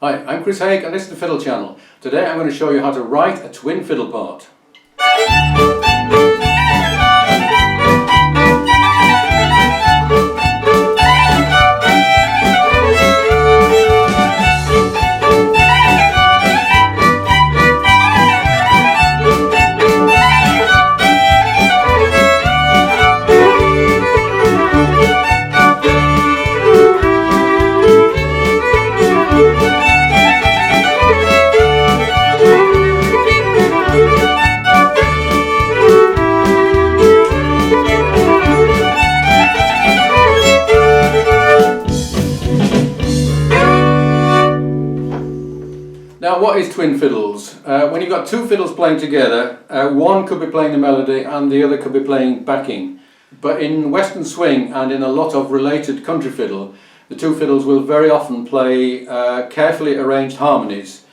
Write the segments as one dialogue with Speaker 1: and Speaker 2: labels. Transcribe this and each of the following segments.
Speaker 1: Hi, I'm Chris Haigh and this is the Fiddle channel. Today I'm going to show you how to write a twin fiddle part. Now, what is twin fiddles? When you've got two fiddles playing together, one could be playing the melody and the other could be playing backing. But in Western swing and in a lot of related country fiddle, the two fiddles will very often play carefully arranged harmonies.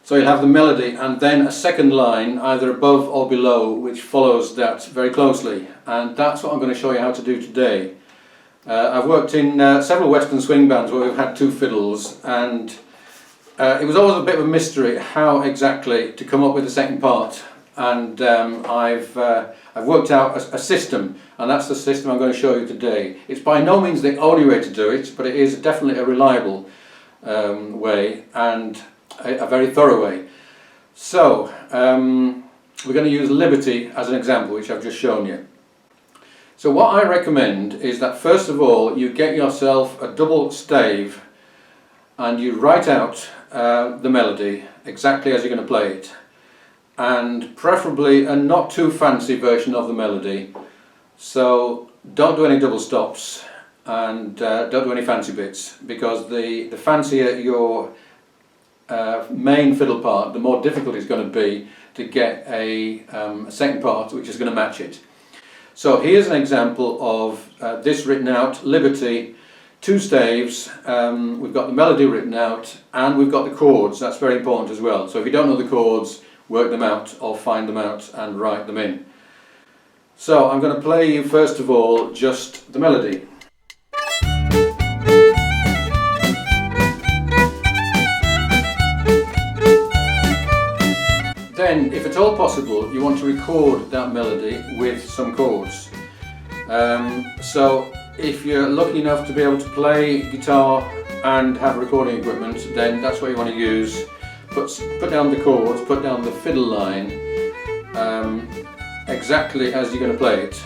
Speaker 1: So you'll have the melody and then a second line either above or below which follows that very closely. And that's what I'm going to show you how to do today. I've worked in several Western swing bands where we've had two fiddles, and it was always a bit of a mystery how exactly to come up with the second part, and I've worked out a system, and that's the system I'm going to show you today. It's by no means the only way to do it, but it is definitely a reliable way and a very thorough way. So we're going to use Liberty as an example, which I've just shown you. So what I recommend is that first of all you get yourself a double stave and you write out the melody exactly as you're going to play it, and preferably a not too fancy version of the melody. So don't do any double stops and don't do any fancy bits, because the fancier your main fiddle part, the more difficult it's going to be to get a second part which is going to match it. So here's an example of this written out, Liberty, two staves, we've got the melody written out and we've got the chords. That's very important as well. So if you don't know the chords, work them out or find them out and write them in. So I'm going to play you first of all just the melody. Then, if at all possible, you want to record that melody with some chords. So if you're lucky enough to be able to play guitar and have recording equipment, then that's what you want to use. Put down the chords, put down the fiddle line exactly as you're going to play it,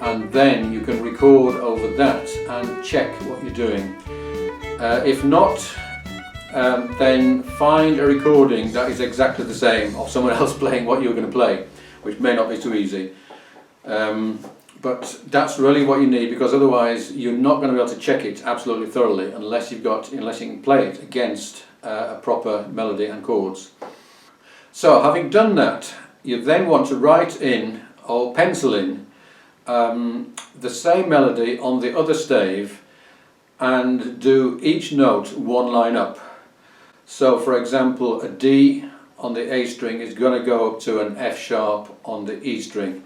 Speaker 1: and then you can record over that and check what you're doing. If not, then find a recording that is exactly the same of someone else playing what you're going to play, which may not be too easy. But that's really what you need, because otherwise you're not going to be able to check it absolutely thoroughly unless you can play it against a proper melody and chords. So having done that, you then want to write in or pencil in the same melody on the other stave and do each note one line up. So for example, a D on the A string is going to go up to an F sharp on the E string.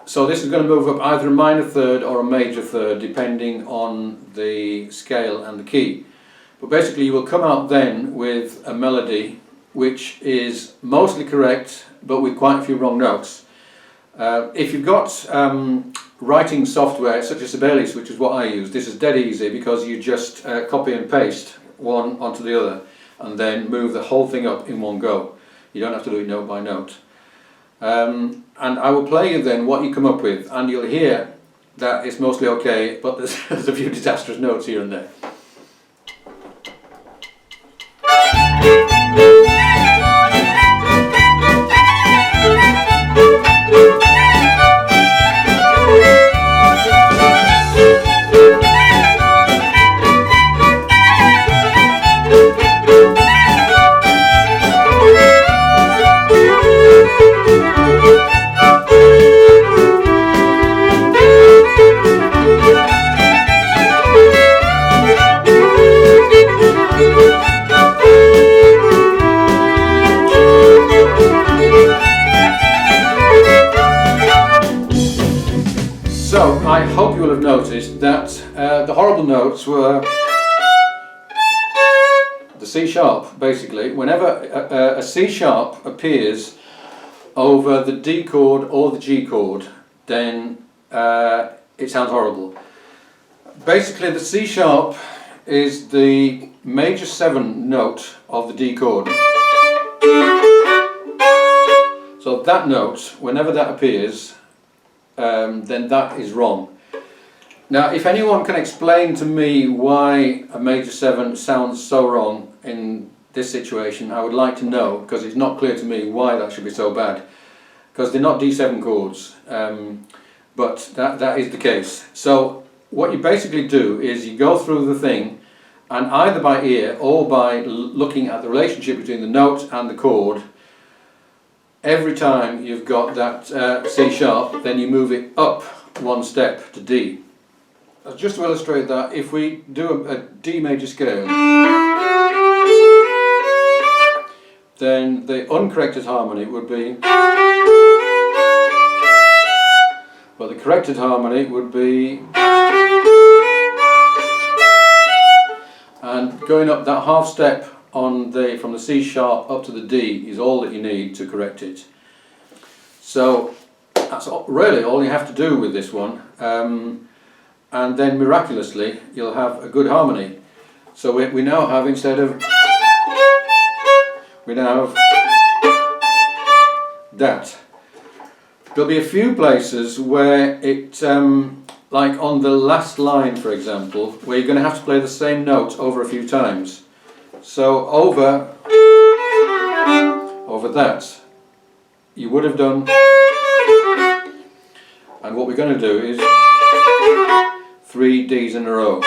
Speaker 1: So this is going to move up either a minor third or a major third depending on the scale and the key. But basically you will come out then with a melody which is mostly correct but with quite a few wrong notes. If you've got writing software such as Fiddles, which is what I use, this is dead easy because you just copy and paste one onto the other and then move the whole thing up in one go. You don't have to do it note by note. And I will play you then what you come up with, and you'll hear that it's mostly okay, but there's a few disastrous notes here and there. So I hope you will have noticed that the horrible notes were C sharp, basically, whenever a C sharp appears over the D chord or the G chord, then it sounds horrible. Basically, the C sharp is the major 7 note of the D chord. So that note, whenever that appears, then that is wrong. Now, if anyone can explain to me why a major 7 sounds so wrong in this situation, I would like to know, because it's not clear to me why that should be so bad. Because they're not D7 chords, but that is the case. So what you basically do is you go through the thing, and either by ear or by looking at the relationship between the note and the chord, every time you've got that C sharp, then you move it up 1 step to D. Just to illustrate that, if we do a D major scale, then the uncorrected harmony would be, but the corrected harmony would be, and going up that half step on from the C sharp up to the D is all that you need to correct it. So that's really all you have to do with this one. And then miraculously you'll have a good harmony. So we now have, instead of, we now have that. There'll be a few places where it, like on the last line for example, where you're going to have to play the same note over a few times. So over that you would have done, and what we're going to do is 3 Ds in a row,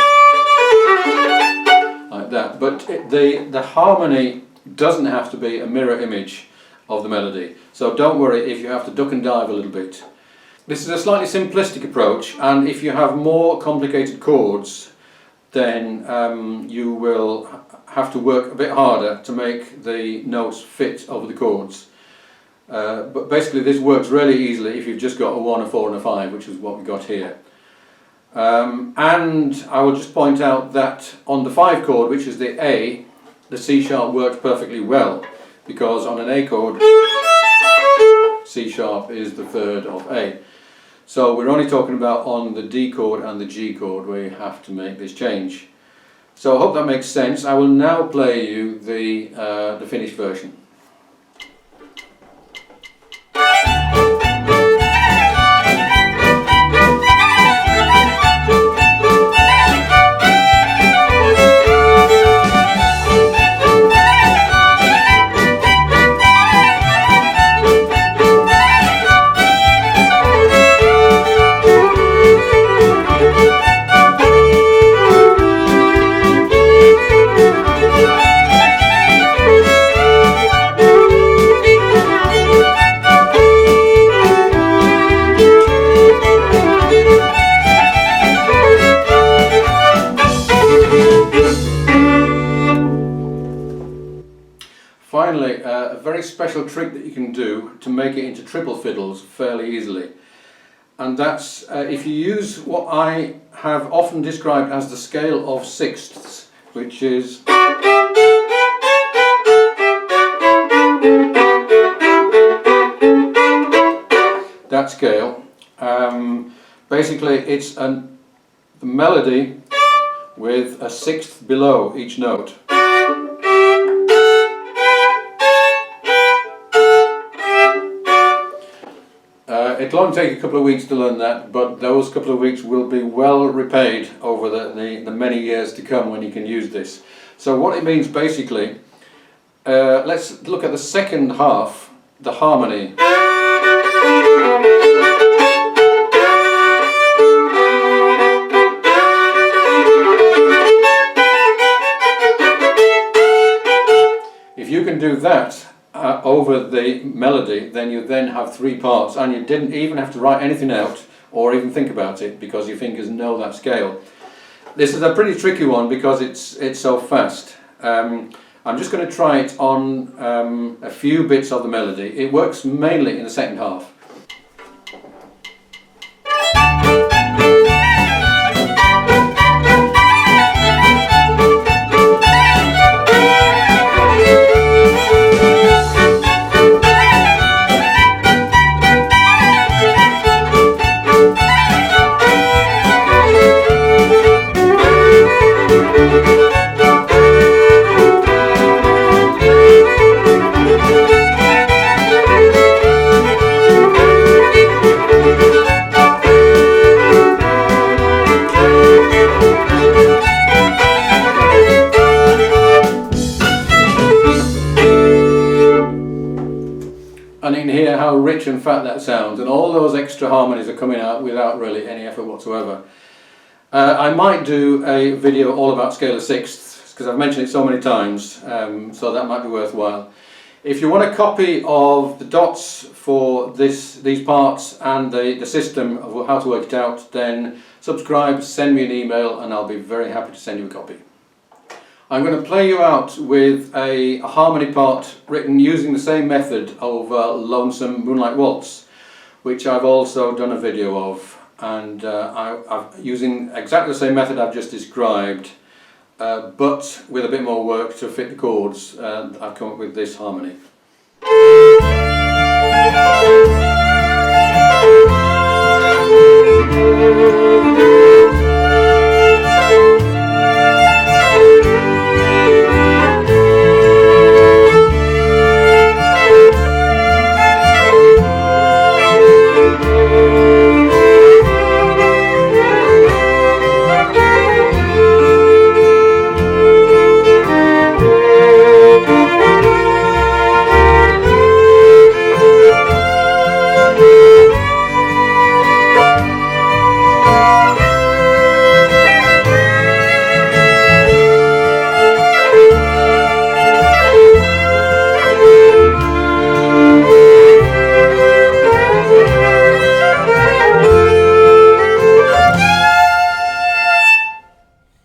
Speaker 1: like that. But the harmony doesn't have to be a mirror image of the melody, so don't worry if you have to duck and dive a little bit. This is a slightly simplistic approach, and if you have more complicated chords, then you will have to work a bit harder to make the notes fit over the chords. But basically this works really easily if you've just got a 1, a 4 and a 5, which is what we got here. And I will just point out that on the 5 chord, which is the A, the C sharp works perfectly well, because on an A chord, C sharp is the 3rd of A. So we're only talking about on the D chord and the G chord where you have to make this change. So I hope that makes sense. I will now play you the finished version. Finally, a very special trick that you can do to make it into triple fiddles fairly easily, and that's if you use what I have often described as the scale of sixths, which is that scale. Basically it's the melody with a sixth below each note. It'll only take a couple of weeks to learn that, but those couple of weeks will be well repaid over the many years to come when you can use this. So what it means basically, let's look at the second half, the harmony. If you can do that over the melody, then you then have 3 parts, and you didn't even have to write anything out or even think about it, because your fingers know that scale. This is a pretty tricky one because it's so fast. I'm just going to try it on a few bits of the melody. It works mainly in the second half. how rich and fat that sounds, and all those extra harmonies are coming out without really any effort whatsoever. I might do a video all about scale of sixths, because I've mentioned it so many times, so that might be worthwhile. If you want a copy of the dots for these parts and the system of how to work it out, then subscribe, send me an email, and I'll be very happy to send you a copy. I'm going to play you out with a harmony part written using the same method over Lonesome Moonlight Waltz, which I've also done a video of, and I'm using exactly the same method I've just described, but with a bit more work to fit the chords. I've come up with this harmony.